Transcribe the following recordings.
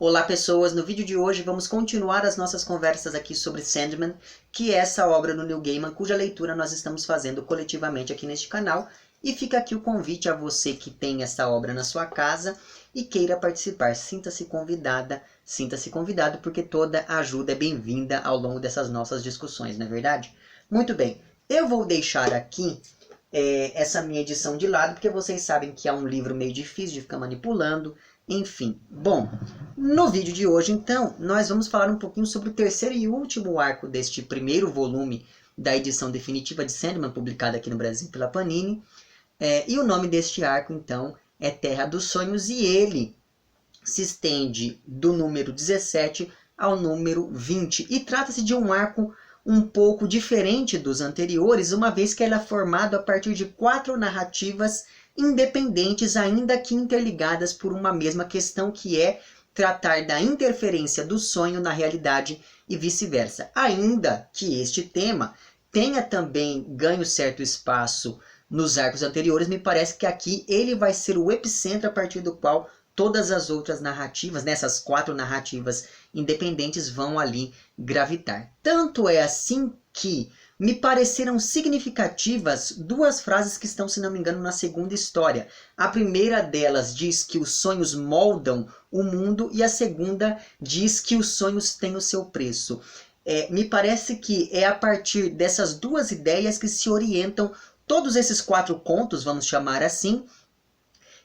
Olá pessoas, no vídeo de hoje vamos continuar as nossas conversas aqui sobre Sandman, que é essa obra do Neil Gaiman, cuja leitura nós estamos fazendo coletivamente aqui neste canal. E fica aqui o convite a você que tem essa obra na sua casa e queira participar. Sinta-se convidada, sinta-se convidado, porque toda ajuda é bem-vinda ao longo dessas nossas discussões, não é verdade? Muito bem, eu vou deixar aqui essa minha edição de lado, porque vocês sabem que é um livro meio difícil de ficar manipulando. Enfim, bom, no vídeo de hoje, então, nós vamos falar um pouquinho sobre o terceiro e último arco deste primeiro volume da edição definitiva de Sandman, publicada aqui no Brasil pela Panini. E o nome deste arco, então, é Terra dos Sonhos, e ele se estende do número 17 ao número 20. E trata-se de um arco um pouco diferente dos anteriores, uma vez que ele é formado a partir de 4 narrativas independentes, ainda que interligadas por uma mesma questão, que é tratar da interferência do sonho na realidade e vice-versa. Ainda que este tema tenha também ganho certo espaço nos arcos anteriores, me parece que aqui ele vai ser o epicentro a partir do qual todas as outras narrativas, nessas 4 narrativas independentes, vão ali gravitar. Tanto é assim que me pareceram significativas 2 frases que estão, se não me engano, na segunda história. A primeira delas diz que os sonhos moldam o mundo, e a segunda diz que os sonhos têm o seu preço. Me parece que é a partir dessas 2 ideias que se orientam todos esses 4 contos, vamos chamar assim,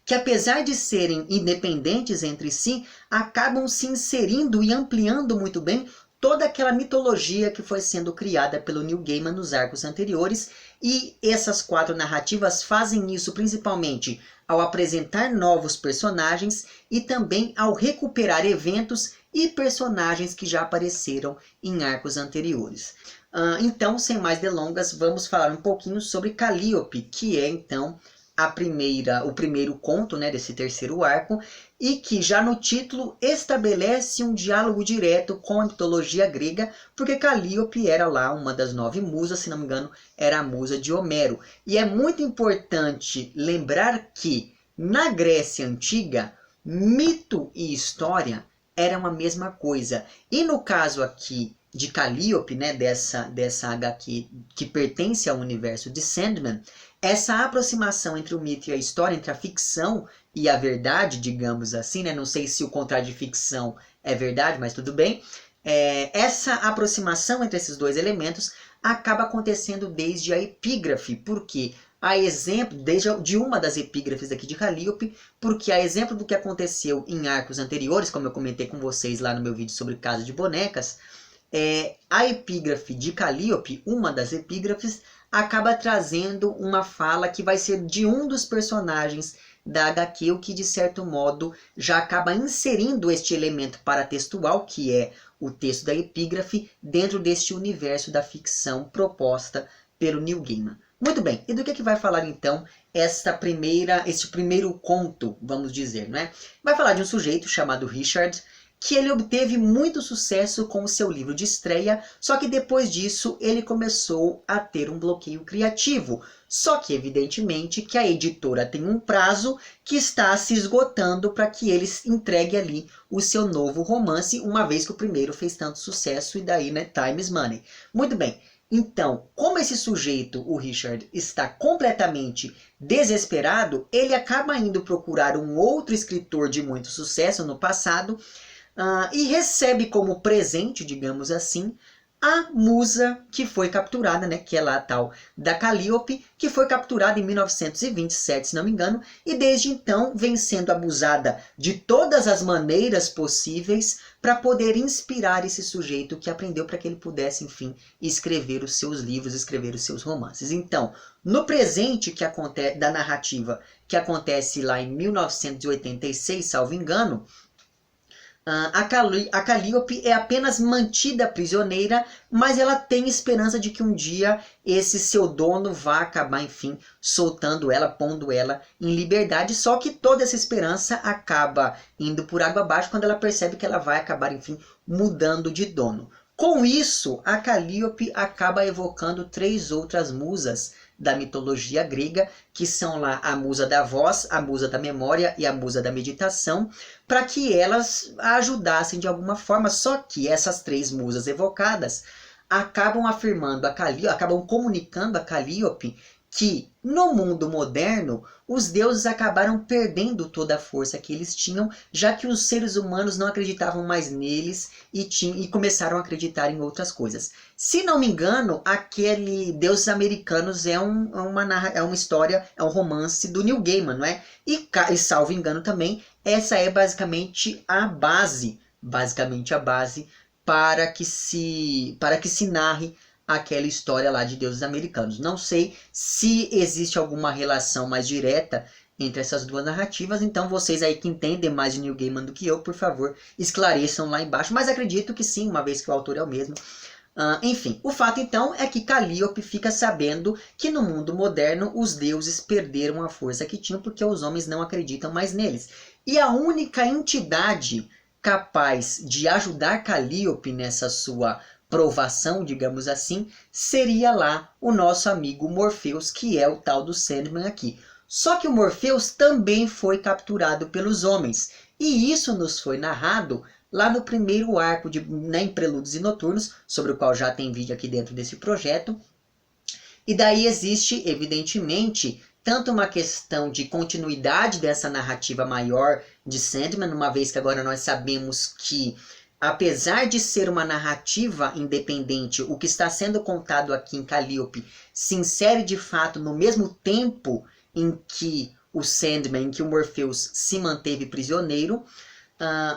que apesar de serem independentes entre si, acabam se inserindo e ampliando muito bem toda aquela mitologia que foi sendo criada pelo Neil Gaiman nos arcos anteriores. E essas 4 narrativas fazem isso principalmente ao apresentar novos personagens e também ao recuperar eventos e personagens que já apareceram em arcos anteriores. Então, sem mais delongas, vamos falar um pouquinho sobre Calliope, que é então o primeiro conto, né, desse terceiro arco, e que já no título estabelece um diálogo direto com a mitologia grega, porque Calliope era lá uma das 9 musas, se não me engano, era a musa de Homero. E é muito importante lembrar que na Grécia Antiga, mito e história eram a mesma coisa. E no caso aqui de Calliope, né, dessa HQ que pertence ao universo de Sandman, essa aproximação entre o mito e a história, entre a ficção e a verdade, digamos assim, né? Não sei se o contrário de ficção é verdade, mas tudo bem. Essa aproximação entre esses 2 elementos acaba acontecendo desde a epígrafe, porque a exemplo, de uma das epígrafes aqui de Calliope, porque a exemplo do que aconteceu em arcos anteriores, como eu comentei com vocês lá no meu vídeo sobre Casa de Bonecas, a epígrafe de Calliope, uma das epígrafes, acaba trazendo uma fala que vai ser de um dos personagens da HQ, o que de certo modo já acaba inserindo este elemento paratextual, que é o texto da epígrafe, dentro deste universo da ficção proposta pelo Neil Gaiman. Muito bem, e do que vai falar então este primeiro conto, vamos dizer, né? Vai falar de um sujeito chamado Richard, que ele obteve muito sucesso com o seu livro de estreia, só que depois disso ele começou a ter um bloqueio criativo. Só que evidentemente que a editora tem um prazo que está se esgotando para que ele entregue ali o seu novo romance, uma vez que o primeiro fez tanto sucesso, e daí, né, time is money. Muito bem, então, como esse sujeito, o Richard, está completamente desesperado, ele acaba indo procurar um outro escritor de muito sucesso no passado, e recebe como presente, digamos assim, a musa que foi capturada, né, que é lá a tal da Calliope, que foi capturada em 1927, se não me engano, e desde então vem sendo abusada de todas as maneiras possíveis para poder inspirar esse sujeito que aprendeu, para que ele pudesse, enfim, escrever os seus livros, escrever os seus romances. Então, no presente que acontece da narrativa, que acontece lá em 1986, salvo engano, a Calliope é apenas mantida prisioneira, mas ela tem esperança de que um dia esse seu dono vá acabar, enfim, soltando ela, pondo ela em liberdade. Só que toda essa esperança acaba indo por água abaixo quando ela percebe que ela vai acabar, enfim, mudando de dono. Com isso, a Calliope acaba evocando 3 outras musas da mitologia grega, que são lá a musa da voz, a musa da memória e a musa da meditação, para que elas a ajudassem de alguma forma. Só que essas três musas evocadas acabam afirmando acabam comunicando a Calíope que no mundo moderno os deuses acabaram perdendo toda a força que eles tinham, já que os seres humanos não acreditavam mais neles e começaram a acreditar em outras coisas. Se não me engano, aquele Deuses Americanos é uma história, é um romance do Neil Gaiman, não é? E salvo engano também, essa é basicamente a base para que se narre aquela história lá de deuses americanos. Não sei se existe alguma relação mais direta entre essas duas narrativas, então vocês aí que entendem mais de Neil Gaiman do que eu, por favor, esclareçam lá embaixo, mas acredito que sim, uma vez que o autor é o mesmo. Enfim, o fato então é que Calíope fica sabendo que no mundo moderno os deuses perderam a força que tinham porque os homens não acreditam mais neles. E a única entidade capaz de ajudar Calíope nessa sua provação, digamos assim, seria lá o nosso amigo Morpheus, que é o tal do Sandman aqui. Só que o Morpheus também foi capturado pelos homens, e isso nos foi narrado lá no primeiro arco em Prelúdios e Noturnos, sobre o qual já tem vídeo aqui dentro desse projeto. E daí existe, evidentemente, tanto uma questão de continuidade dessa narrativa maior de Sandman, uma vez que agora nós sabemos que, apesar de ser uma narrativa independente, o que está sendo contado aqui em Calíope se insere de fato no mesmo tempo em que o Sandman, em que o Morpheus se manteve prisioneiro.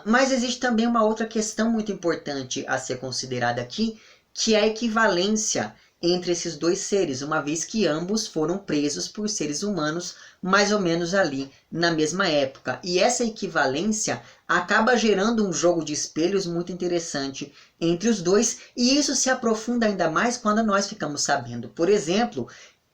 Mas existe também uma outra questão muito importante a ser considerada aqui, que é a equivalência entre esses dois seres, uma vez que ambos foram presos por seres humanos mais ou menos ali na mesma época. E essa equivalência acaba gerando um jogo de espelhos muito interessante entre os dois, e isso se aprofunda ainda mais quando nós ficamos sabendo, por exemplo,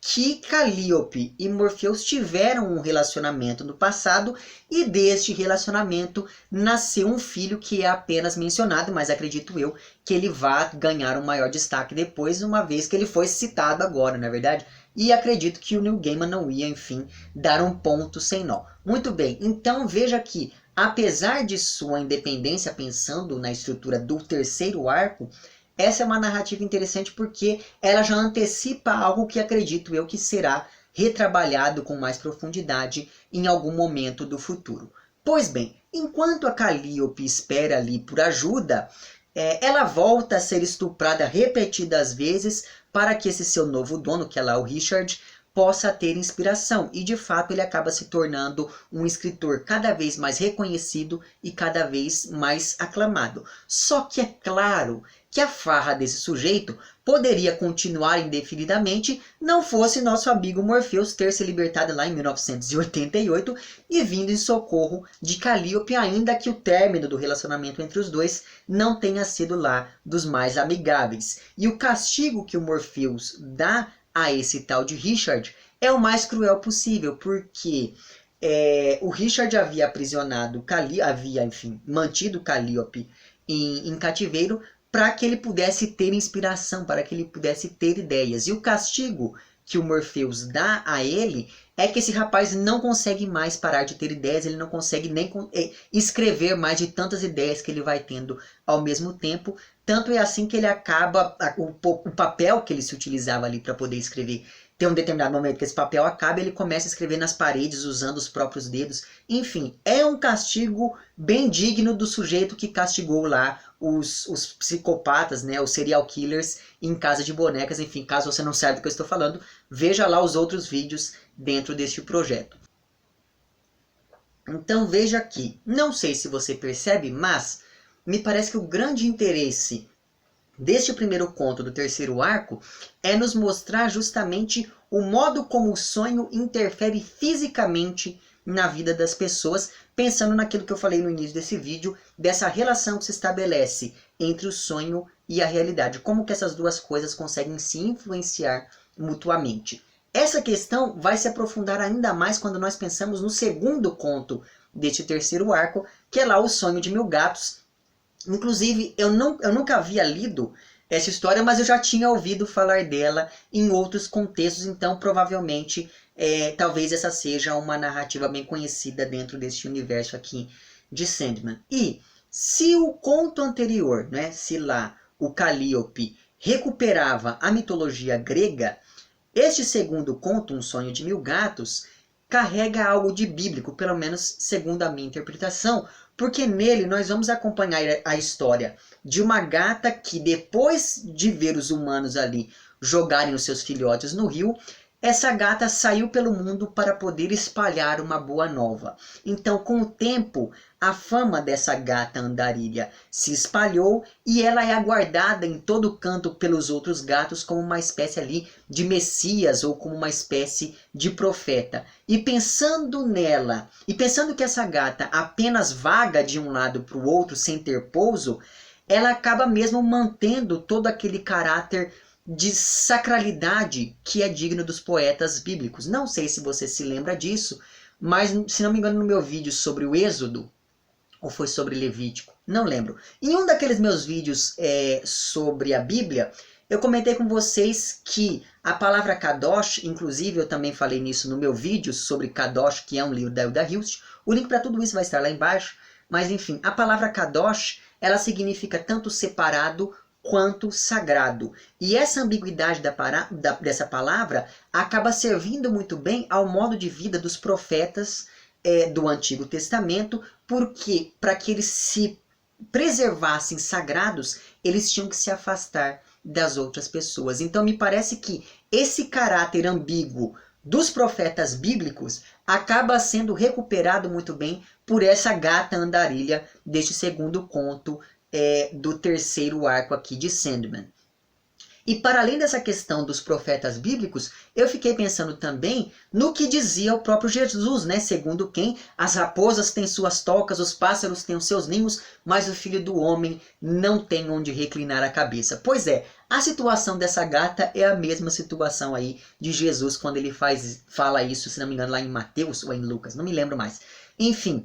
que Calíope e Morpheus tiveram um relacionamento no passado, e deste relacionamento nasceu um filho que é apenas mencionado, mas acredito eu que ele vá ganhar um maior destaque depois, uma vez que ele foi citado agora, não é verdade? E acredito que o Neil Gaiman não ia, enfim, dar um ponto sem nó. Muito bem, então veja que, apesar de sua independência, pensando na estrutura do terceiro arco, essa é uma narrativa interessante porque ela já antecipa algo que acredito eu que será retrabalhado com mais profundidade em algum momento do futuro. Pois bem, enquanto a Calíope espera ali por ajuda, ela volta a ser estuprada repetidas vezes para que esse seu novo dono, que é lá o Richard, possa ter inspiração. E de fato ele acaba se tornando um escritor cada vez mais reconhecido e cada vez mais aclamado. Só que é claro que a farra desse sujeito poderia continuar indefinidamente, não fosse nosso amigo Morpheus ter se libertado lá em 1988 e vindo em socorro de Calíope, ainda que o término do relacionamento entre os dois não tenha sido lá dos mais amigáveis. E o castigo que o Morpheus dá a esse tal de Richard é o mais cruel possível, porque o Richard havia aprisionado mantido Calíope em cativeiro para que ele pudesse ter inspiração, para que ele pudesse ter ideias. E o castigo que o Morpheus dá a ele é que esse rapaz não consegue mais parar de ter ideias, ele não consegue nem escrever mais de tantas ideias que ele vai tendo ao mesmo tempo. Tanto é assim que ele acaba, o papel que ele se utilizava ali para poder escrever, tem um determinado momento que esse papel acaba e ele começa a escrever nas paredes usando os próprios dedos. Enfim, é um castigo bem digno do sujeito que castigou lá os psicopatas, né, os serial killers em Casa de Bonecas. Enfim, caso você não saiba do que eu estou falando, veja lá os outros vídeos dentro deste projeto. Então veja aqui, não sei se você percebe, mas me parece que o grande interesse deste primeiro conto do terceiro arco é nos mostrar justamente o modo como o sonho interfere fisicamente na vida das pessoas, pensando naquilo que eu falei no início desse vídeo, dessa relação que se estabelece entre o sonho e a realidade, como que essas duas coisas conseguem se influenciar mutuamente. Essa questão vai se aprofundar ainda mais quando nós pensamos no segundo conto deste terceiro arco, que é lá O Sonho de Mil Gatos. Inclusive, eu nunca havia lido essa história, mas eu já tinha ouvido falar dela em outros contextos, então provavelmente talvez essa seja uma narrativa bem conhecida dentro deste universo aqui de Sandman. E se o conto anterior, né, se lá o Calliope recuperava a mitologia grega, este segundo conto, Um Sonho de Mil Gatos, carrega algo de bíblico, pelo menos segundo a minha interpretação, porque nele nós vamos acompanhar a história de uma gata que, depois de ver os humanos ali jogarem os seus filhotes no rio, essa gata saiu pelo mundo para poder espalhar uma boa nova. Então, com o tempo, a fama dessa gata andarilha se espalhou e ela é aguardada em todo canto pelos outros gatos como uma espécie ali de messias ou como uma espécie de profeta. E pensando nela, e pensando que essa gata apenas vaga de um lado para o outro sem ter pouso, ela acaba mesmo mantendo todo aquele caráter de sacralidade que é digno dos poetas bíblicos. Não sei se você se lembra disso, mas se não me engano no meu vídeo sobre o Êxodo, ou foi sobre Levítico, não lembro. Em um daqueles meus vídeos sobre a Bíblia, eu comentei com vocês que a palavra Kadosh, inclusive eu também falei nisso no meu vídeo sobre Kadosh, que é um livro da Hilda Hilst, o link para tudo isso vai estar lá embaixo, mas enfim, a palavra Kadosh, ela significa tanto separado quanto sagrado. E essa ambiguidade dessa palavra acaba servindo muito bem ao modo de vida dos profetas do Antigo Testamento, porque para que eles se preservassem sagrados, eles tinham que se afastar das outras pessoas. Então me parece que esse caráter ambíguo dos profetas bíblicos acaba sendo recuperado muito bem por essa gata andarilha deste segundo conto do terceiro arco aqui de Sandman. E para além dessa questão dos profetas bíblicos, eu fiquei pensando também no que dizia o próprio Jesus, né? Segundo quem as raposas têm suas tocas, os pássaros têm os seus ninhos, mas o filho do homem não tem onde reclinar a cabeça. Pois é, a situação dessa gata é a mesma situação aí de Jesus quando ele fala isso, se não me engano, lá em Mateus ou em Lucas, não me lembro mais. Enfim,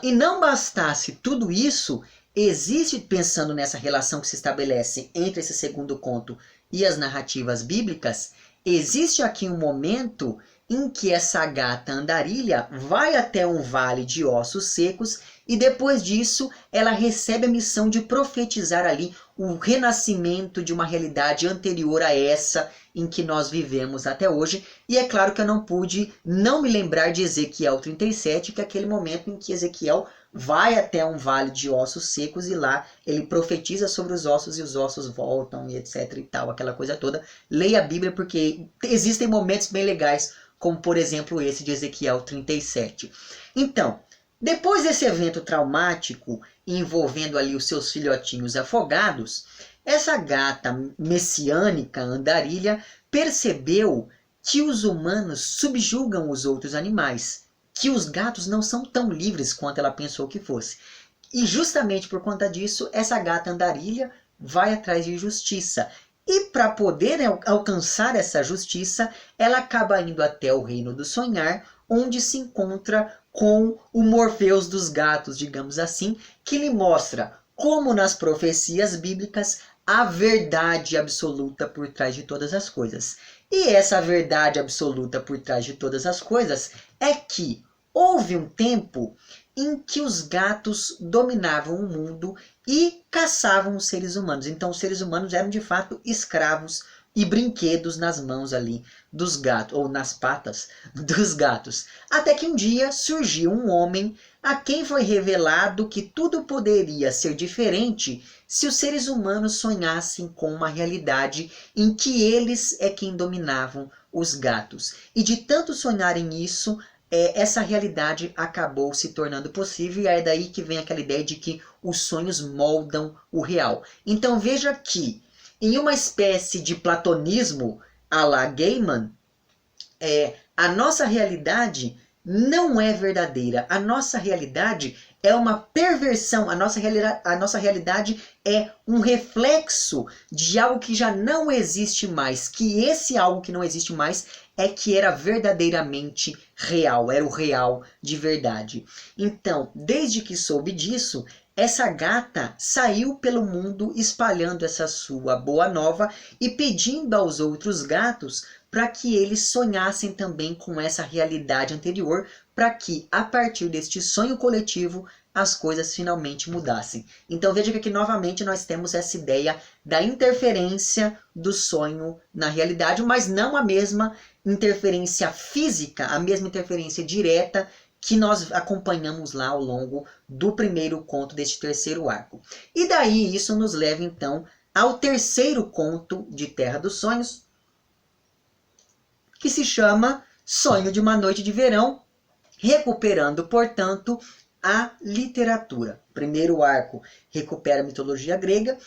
e não bastasse tudo isso, existe, pensando nessa relação que se estabelece entre esse segundo conto e as narrativas bíblicas, existe aqui um momento em que essa gata andarilha vai até um vale de ossos secos e depois disso ela recebe a missão de profetizar ali o renascimento de uma realidade anterior a essa em que nós vivemos até hoje. E é claro que eu não pude não me lembrar de Ezequiel 37, que é aquele momento em que Ezequiel vai até um vale de ossos secos e lá ele profetiza sobre os ossos e os ossos voltam e etc e tal, aquela coisa toda. Leia a Bíblia porque existem momentos bem legais, como por exemplo esse de Ezequiel 37. Então, depois desse evento traumático envolvendo ali os seus filhotinhos afogados, essa gata messiânica andarilha percebeu que os humanos subjugam os outros animais, que os gatos não são tão livres quanto ela pensou que fosse. E justamente por conta disso, essa gata andarilha vai atrás de justiça. E para poder alcançar essa justiça, ela acaba indo até o Reino do Sonhar, onde se encontra com o Morfeus dos gatos, digamos assim, que lhe mostra como nas profecias bíblicas a verdade absoluta por trás de todas as coisas. E essa verdade absoluta por trás de todas as coisas é que houve um tempo em que os gatos dominavam o mundo e caçavam os seres humanos. Então os seres humanos eram de fato escravos e brinquedos nas mãos ali dos gatos, ou nas patas dos gatos. Até que um dia surgiu um homem a quem foi revelado que tudo poderia ser diferente se os seres humanos sonhassem com uma realidade em que eles é quem dominavam os gatos. E de tanto sonharem isso, essa realidade acabou se tornando possível, e é daí que vem aquela ideia de que os sonhos moldam o real. Então veja que, em uma espécie de platonismo à la Gaiman, a nossa realidade não é verdadeira. A nossa realidade é uma perversão. A nossa realidade é um reflexo de algo que já não existe mais. Que esse algo que não existe mais é que era verdadeiramente real. Era o real de verdade. Então, desde que soube disso, essa gata saiu pelo mundo espalhando essa sua boa nova e pedindo aos outros gatos para que eles sonhassem também com essa realidade anterior, para que, a partir deste sonho coletivo, as coisas finalmente mudassem. Então veja que aqui novamente nós temos essa ideia da interferência do sonho na realidade, mas não a mesma interferência física, a mesma interferência direta que nós acompanhamos lá ao longo do primeiro conto deste terceiro arco. E daí isso nos leva então ao terceiro conto de Terra dos Sonhos, que se chama Sonho de uma Noite de Verão, recuperando, portanto, a literatura. O primeiro arco recupera a mitologia grega,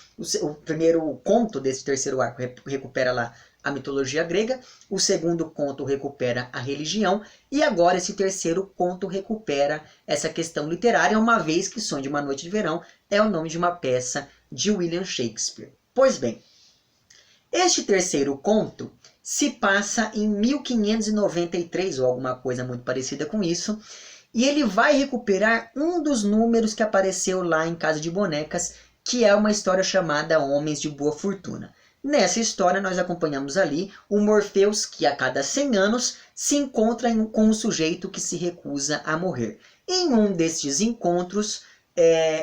o primeiro conto desse terceiro arco recupera lá a mitologia grega, o segundo conto recupera a religião, e agora esse terceiro conto recupera essa questão literária, uma vez que Sonho de uma Noite de Verão é o nome de uma peça de William Shakespeare. Pois bem, este terceiro conto se passa em 1593, ou alguma coisa muito parecida com isso, e ele vai recuperar um dos números que apareceu lá em Casa de Bonecas, que é uma história chamada Homens de Boa Fortuna. Nessa história nós acompanhamos ali o Morpheus, que a cada 100 anos se encontra com um sujeito que se recusa a morrer. Em um destes encontros,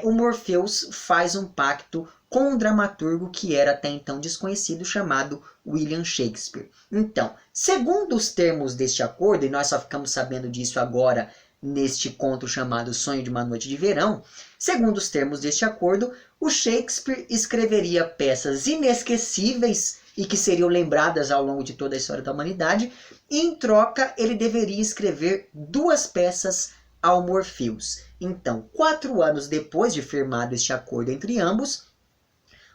o Morpheus faz um pacto com um dramaturgo que era até então desconhecido, chamado William Shakespeare. Então, segundo os termos deste acordo, e nós só ficamos sabendo disso agora neste conto chamado Sonho de uma Noite de Verão, segundo os termos deste acordo, o Shakespeare escreveria peças inesquecíveis e que seriam lembradas ao longo de toda a história da humanidade, e em troca ele deveria escrever 2 peças ao Morpheus. Então, 4 anos depois de firmado este acordo entre ambos,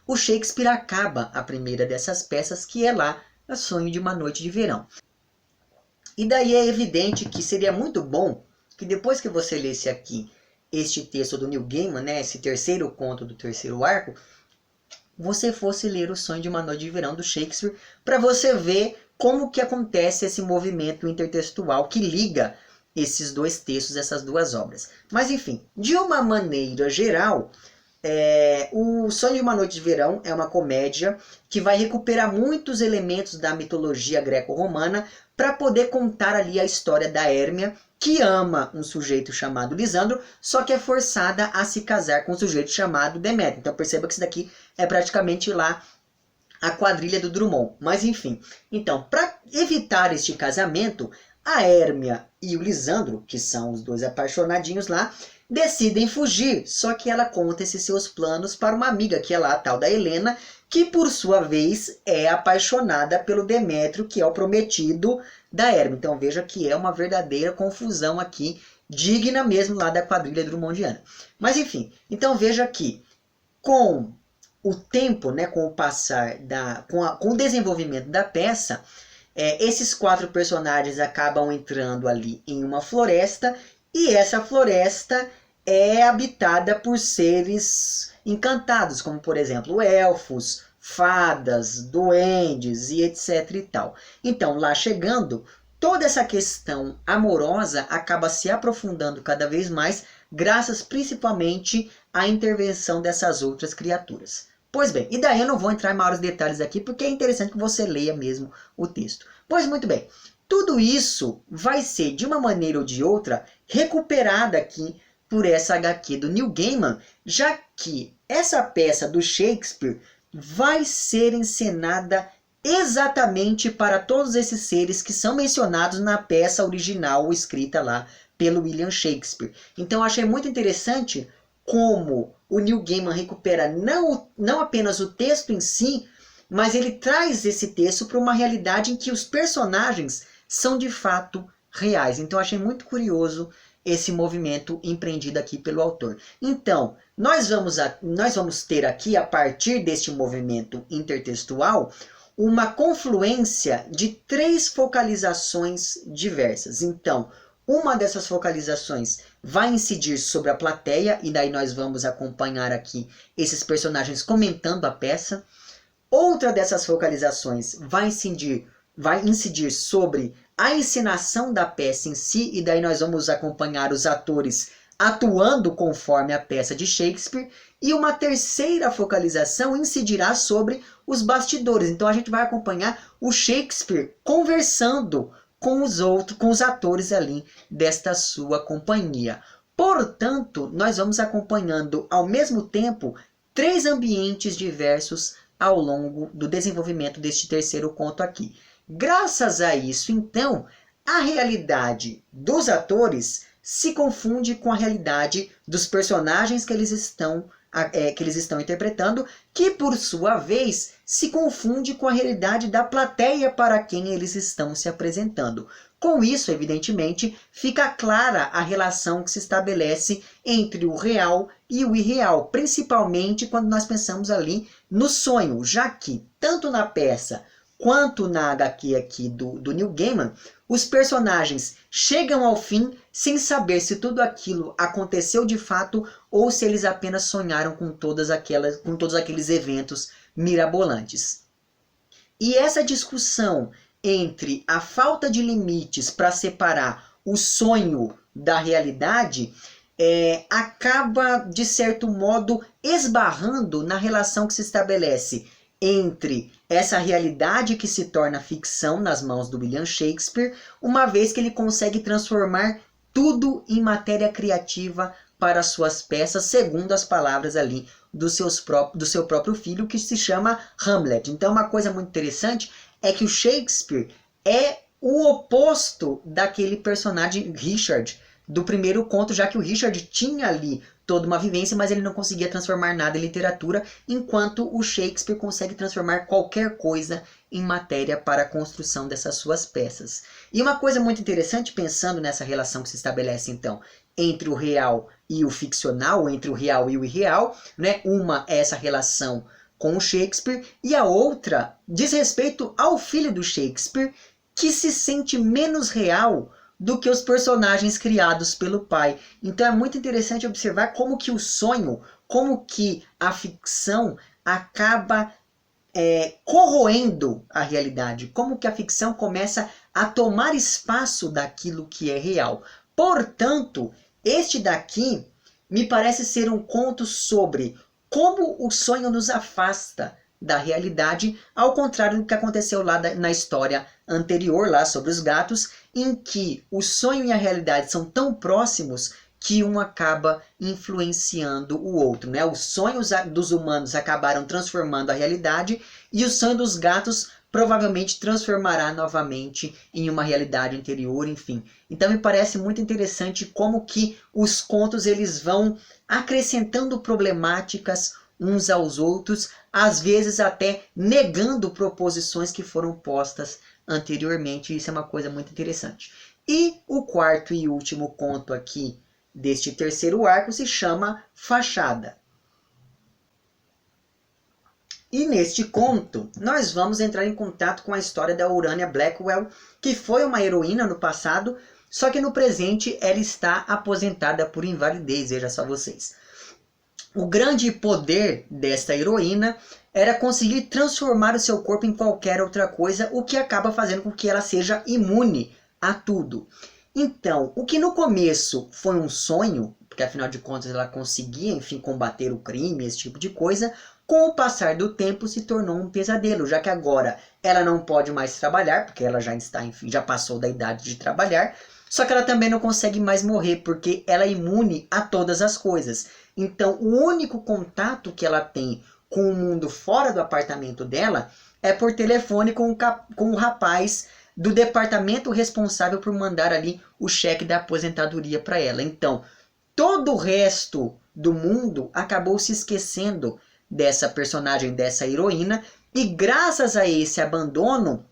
o Shakespeare acaba a primeira dessas peças, que é lá a Sonho de uma Noite de Verão. E daí é evidente que seria muito bom que depois que você lesse aqui este texto do Neil Gaiman, né, esse terceiro conto do terceiro arco, você fosse ler o Sonho de uma Noite de Verão do Shakespeare, para você ver como que acontece esse movimento intertextual que liga esses 2 textos, essas 2 obras. Mas enfim, de uma maneira geral, o Sonho de uma Noite de Verão é uma comédia que vai recuperar muitos elementos da mitologia greco-romana para poder contar ali a história da Hérmia, que ama um sujeito chamado Lisandro, só que é forçada a se casar com um sujeito chamado Demétrio. Então perceba que isso daqui é praticamente lá a quadrilha do Drummond. Mas enfim, então, para evitar este casamento, a Hérmia e o Lisandro, que são os 2 apaixonadinhos lá, decidem fugir, só que ela conta esses seus planos para uma amiga, que é lá a tal da Helena, que por sua vez é apaixonada pelo Demétrio, que é o prometido da Hérmia. Então veja que é uma verdadeira confusão aqui, digna mesmo lá da quadrilha drummondiana. Mas enfim, então veja que com o tempo, né, com o passar, com o desenvolvimento da peça, esses 4 personagens acabam entrando ali em uma floresta, e essa floresta é habitada por seres encantados, como por exemplo elfos, fadas, duendes e etc e tal. Então, lá chegando, toda essa questão amorosa acaba se aprofundando cada vez mais, graças principalmente à intervenção dessas outras criaturas. Pois bem, e daí eu não vou entrar em maiores detalhes aqui, porque é interessante que você leia mesmo o texto. Pois muito bem, tudo isso vai ser, de uma maneira ou de outra, recuperada aqui por essa HQ do Neil Gaiman, já que essa peça do Shakespeare vai ser encenada exatamente para todos esses seres que são mencionados na peça original escrita lá pelo William Shakespeare. Então eu achei muito interessante como o Neil Gaiman recupera não apenas o texto em si, mas ele traz esse texto para uma realidade em que os personagens são de fato reais. Então eu achei muito curioso esse movimento empreendido aqui pelo autor. Então, nós vamos ter aqui, a partir deste movimento intertextual, uma confluência de 3 focalizações diversas. Então, uma dessas focalizações vai incidir sobre a plateia, e daí nós vamos acompanhar aqui esses personagens comentando a peça. Outra dessas focalizações vai incidir sobre a encenação da peça em si, e daí nós vamos acompanhar os atores atuando conforme a peça de Shakespeare, e uma terceira focalização incidirá sobre os bastidores. Então a gente vai acompanhar o Shakespeare conversando com os atores ali desta sua companhia. Portanto, nós vamos acompanhando ao mesmo tempo 3 ambientes diversos ao longo do desenvolvimento deste terceiro conto aqui. Graças a isso, então, a realidade dos atores se confunde com a realidade dos personagens que eles estão interpretando, que por sua vez se confunde com a realidade da plateia para quem eles estão se apresentando. Com isso, evidentemente, fica clara a relação que se estabelece entre o real e o irreal, principalmente quando nós pensamos ali no sonho, já que tanto na peça quanto na HQ aqui do Neil Gaiman, os personagens chegam ao fim sem saber se tudo aquilo aconteceu de fato ou se eles apenas sonharam com todos aqueles eventos mirabolantes. E essa discussão entre a falta de limites para separar o sonho da realidade acaba, de certo modo, esbarrando na relação que se estabelece entre essa realidade que se torna ficção nas mãos do William Shakespeare, uma vez que ele consegue transformar tudo em matéria criativa para suas peças, segundo as palavras ali do seu próprio filho, que se chama Hamlet. Então uma coisa muito interessante é que o Shakespeare é o oposto daquele personagem Richard do primeiro conto, já que o Richard tinha ali toda uma vivência, mas ele não conseguia transformar nada em literatura, enquanto o Shakespeare consegue transformar qualquer coisa em matéria para a construção dessas suas peças. E uma coisa muito interessante, pensando nessa relação que se estabelece então entre o real e o ficcional, entre o real e o irreal, né? Uma é essa relação com o Shakespeare e a outra diz respeito ao filho do Shakespeare, que se sente menos real do que os personagens criados pelo pai. Então é muito interessante observar como que o sonho, como que a ficção acaba corroendo a realidade, como que a ficção começa a tomar espaço daquilo que é real. Portanto, este daqui me parece ser um conto sobre como o sonho nos afasta da realidade, ao contrário do que aconteceu lá na história anterior, lá sobre os gatos, em que o sonho e a realidade são tão próximos que um acaba influenciando o outro, né? Os sonhos dos humanos acabaram transformando a realidade e o sonho dos gatos provavelmente transformará novamente em uma realidade anterior, enfim. Então me parece muito interessante como que os contos eles vão acrescentando problemáticas uns aos outros, às vezes até negando proposições que foram postas anteriormente. Isso é uma coisa muito interessante. E o quarto e último conto aqui deste terceiro arco se chama Fachada. E neste conto, nós vamos entrar em contato com a história da Urania Blackwell, que foi uma heroína no passado, só que no presente ela está aposentada por invalidez, veja só vocês. O grande poder desta heroína era conseguir transformar o seu corpo em qualquer outra coisa, o que acaba fazendo com que ela seja imune a tudo. Então, o que no começo foi um sonho, porque afinal de contas ela conseguia, enfim, combater o crime, esse tipo de coisa, com o passar do tempo se tornou um pesadelo, já que agora ela não pode mais trabalhar, porque ela já está, enfim, já passou da idade de trabalhar, só que ela também não consegue mais morrer, porque ela é imune a todas as coisas. Então, o único contato que ela tem com o mundo fora do apartamento dela é por telefone com o rapaz do departamento responsável por mandar ali o cheque da aposentadoria para ela. Então, todo o resto do mundo acabou se esquecendo dessa personagem, dessa heroína, e graças a esse abandono,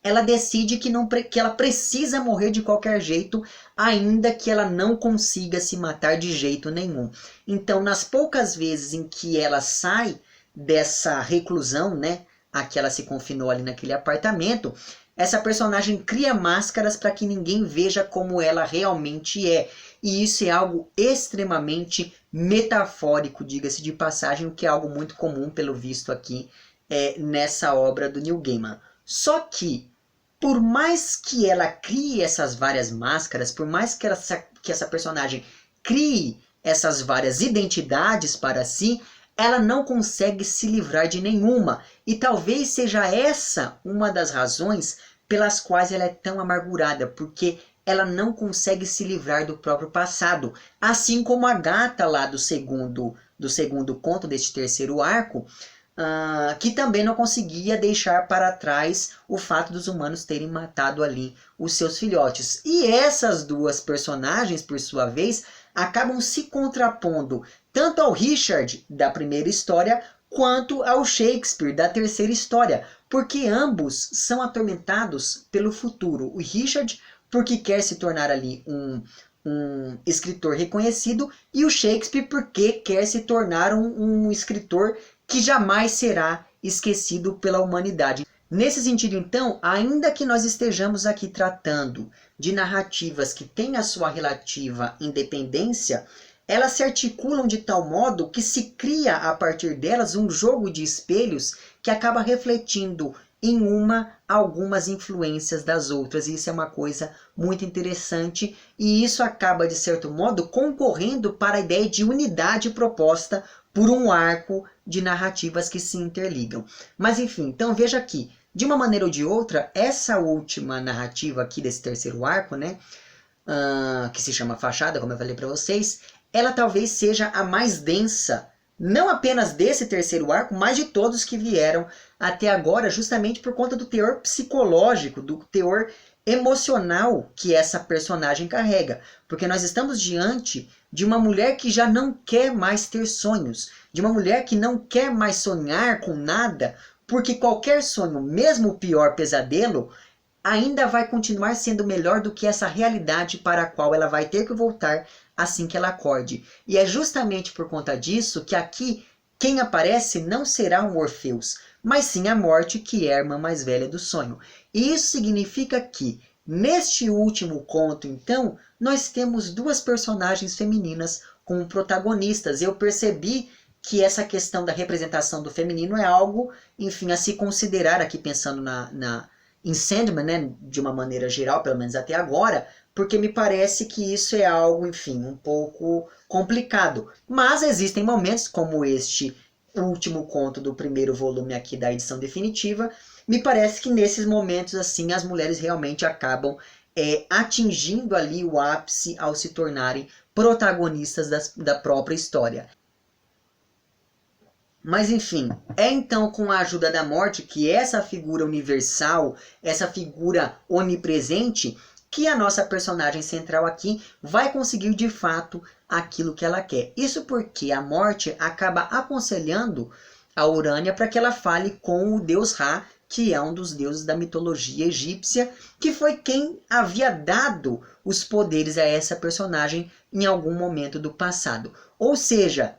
ela decide que ela precisa morrer de qualquer jeito, ainda que ela não consiga se matar de jeito nenhum. Então, nas poucas vezes em que ela sai dessa reclusão, né, a que ela se confinou ali naquele apartamento, essa personagem cria máscaras para que ninguém veja como ela realmente é. E isso é algo extremamente metafórico, diga-se de passagem, o que é algo muito comum, pelo visto aqui, nessa obra do Neil Gaiman. Só que, por mais que ela crie essas várias máscaras, por mais que essa personagem crie essas várias identidades para si, ela não consegue se livrar de nenhuma. E talvez seja essa uma das razões pelas quais ela é tão amargurada, porque ela não consegue se livrar do próprio passado. Assim como a gata lá do segundo conto, deste terceiro arco, que também não conseguia deixar para trás o fato dos humanos terem matado ali os seus filhotes. E essas duas personagens, por sua vez, acabam se contrapondo tanto ao Richard da primeira história quanto ao Shakespeare da terceira história, porque ambos são atormentados pelo futuro. O Richard porque quer se tornar ali um escritor reconhecido, e o Shakespeare porque quer se tornar um escritor que jamais será esquecido pela humanidade. Nesse sentido, então, ainda que nós estejamos aqui tratando de narrativas que têm a sua relativa independência, elas se articulam de tal modo que se cria a partir delas um jogo de espelhos que acaba refletindo em algumas influências das outras. E isso é uma coisa muito interessante, e isso acaba, de certo modo, concorrendo para a ideia de unidade proposta por um arco de narrativas que se interligam. Mas enfim, então veja aqui, de uma maneira ou de outra, essa última narrativa aqui desse terceiro arco, né, que se chama Fachada, como eu falei para vocês, ela talvez seja a mais densa, não apenas desse terceiro arco, mas de todos que vieram até agora, justamente por conta do teor psicológico, do teor emocional que essa personagem carrega. Porque nós estamos diante de uma mulher que já não quer mais ter sonhos, de uma mulher que não quer mais sonhar com nada, porque qualquer sonho, mesmo o pior pesadelo, ainda vai continuar sendo melhor do que essa realidade para a qual ela vai ter que voltar assim que ela acorde. E é justamente por conta disso que aqui quem aparece não será um Orfeus, mas sim a morte, que é a irmã mais velha do sonho. E isso significa que, neste último conto, então, nós temos duas personagens femininas como protagonistas. Eu percebi que essa questão da representação do feminino é algo, enfim, a se considerar aqui, pensando em Sandman, né, de uma maneira geral, pelo menos até agora, porque me parece que isso é algo, enfim, um pouco complicado. Mas existem momentos, como este último conto do primeiro volume aqui da edição definitiva, me parece que nesses momentos, assim, as mulheres realmente acabam atingindo ali o ápice ao se tornarem protagonistas da própria história. Mas enfim, é então com a ajuda da morte, que essa figura universal, essa figura onipresente, que a nossa personagem central aqui vai conseguir de fato aquilo que ela quer. Isso porque a morte acaba aconselhando a Urânia para que ela fale com o deus Ra, que é um dos deuses da mitologia egípcia, que foi quem havia dado os poderes a essa personagem em algum momento do passado. Ou seja,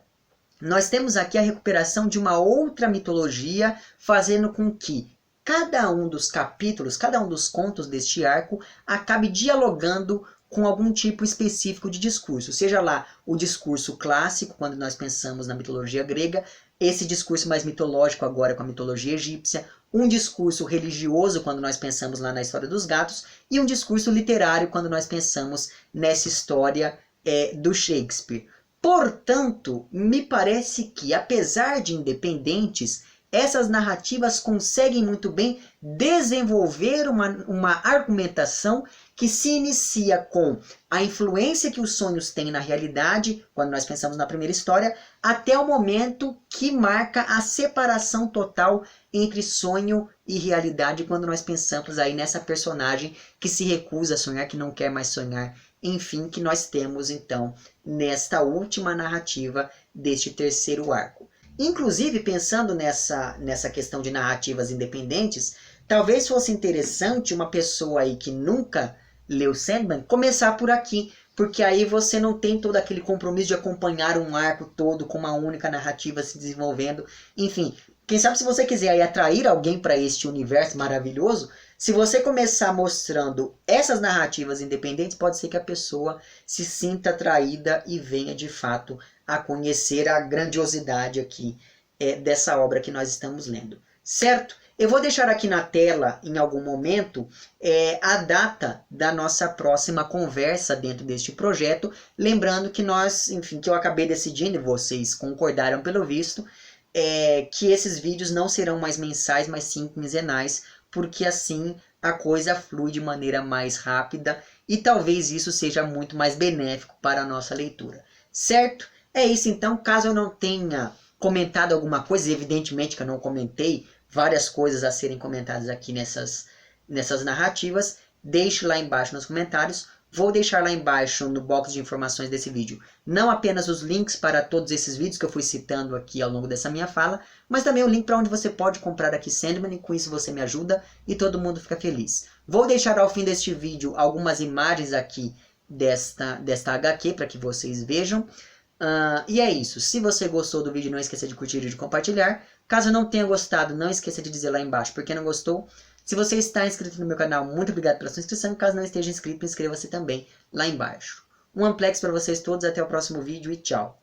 nós temos aqui a recuperação de uma outra mitologia, fazendo com que cada um dos capítulos, cada um dos contos deste arco acabe dialogando com algum tipo específico de discurso. Seja lá o discurso clássico, quando nós pensamos na mitologia grega, esse discurso mais mitológico agora com a mitologia egípcia, um discurso religioso quando nós pensamos lá na história dos gatos, e um discurso literário quando nós pensamos nessa história do Shakespeare. Portanto, me parece que, apesar de independentes, essas narrativas conseguem muito bem desenvolver uma argumentação que se inicia com a influência que os sonhos têm na realidade, quando nós pensamos na primeira história, até o momento que marca a separação total entre sonho e realidade, quando nós pensamos aí nessa personagem que se recusa a sonhar, que não quer mais sonhar. Enfim, que nós temos então nesta última narrativa deste terceiro arco. Inclusive, pensando nessa questão de narrativas independentes, talvez fosse interessante uma pessoa aí que nunca leu Sandman começar por aqui, porque aí você não tem todo aquele compromisso de acompanhar um arco todo com uma única narrativa se desenvolvendo. Enfim, quem sabe, se você quiser aí atrair alguém para este universo maravilhoso, se você começar mostrando essas narrativas independentes, pode ser que a pessoa se sinta atraída e venha de fato a conhecer a grandiosidade aqui dessa obra que nós estamos lendo. certo? Eu vou deixar aqui na tela, em algum momento, a data da nossa próxima conversa dentro deste projeto. Lembrando que nós, enfim, que eu acabei decidindo, e vocês concordaram pelo visto, que esses vídeos não serão mais mensais, mas sim quinzenais, porque assim a coisa flui de maneira mais rápida e talvez isso seja muito mais benéfico para a nossa leitura. Certo? É isso então, caso eu não tenha comentado alguma coisa, evidentemente que eu não comentei, várias coisas a serem comentadas aqui nessas narrativas, deixe lá embaixo nos comentários. Vou deixar lá embaixo no box de informações desse vídeo não apenas os links para todos esses vídeos que eu fui citando aqui ao longo dessa minha fala, mas também o link para onde você pode comprar aqui Sandman, e com isso você me ajuda e todo mundo fica feliz. Vou deixar ao fim deste vídeo algumas imagens aqui desta HQ para que vocês vejam. E é isso. Se você gostou do vídeo, não esqueça de curtir e de compartilhar. Caso não tenha gostado, não esqueça de dizer lá embaixo por que não gostou. Se você está inscrito no meu canal, muito obrigado pela sua inscrição. Caso não esteja inscrito, inscreva-se também lá embaixo. Um amplex para vocês todos, até o próximo vídeo e tchau.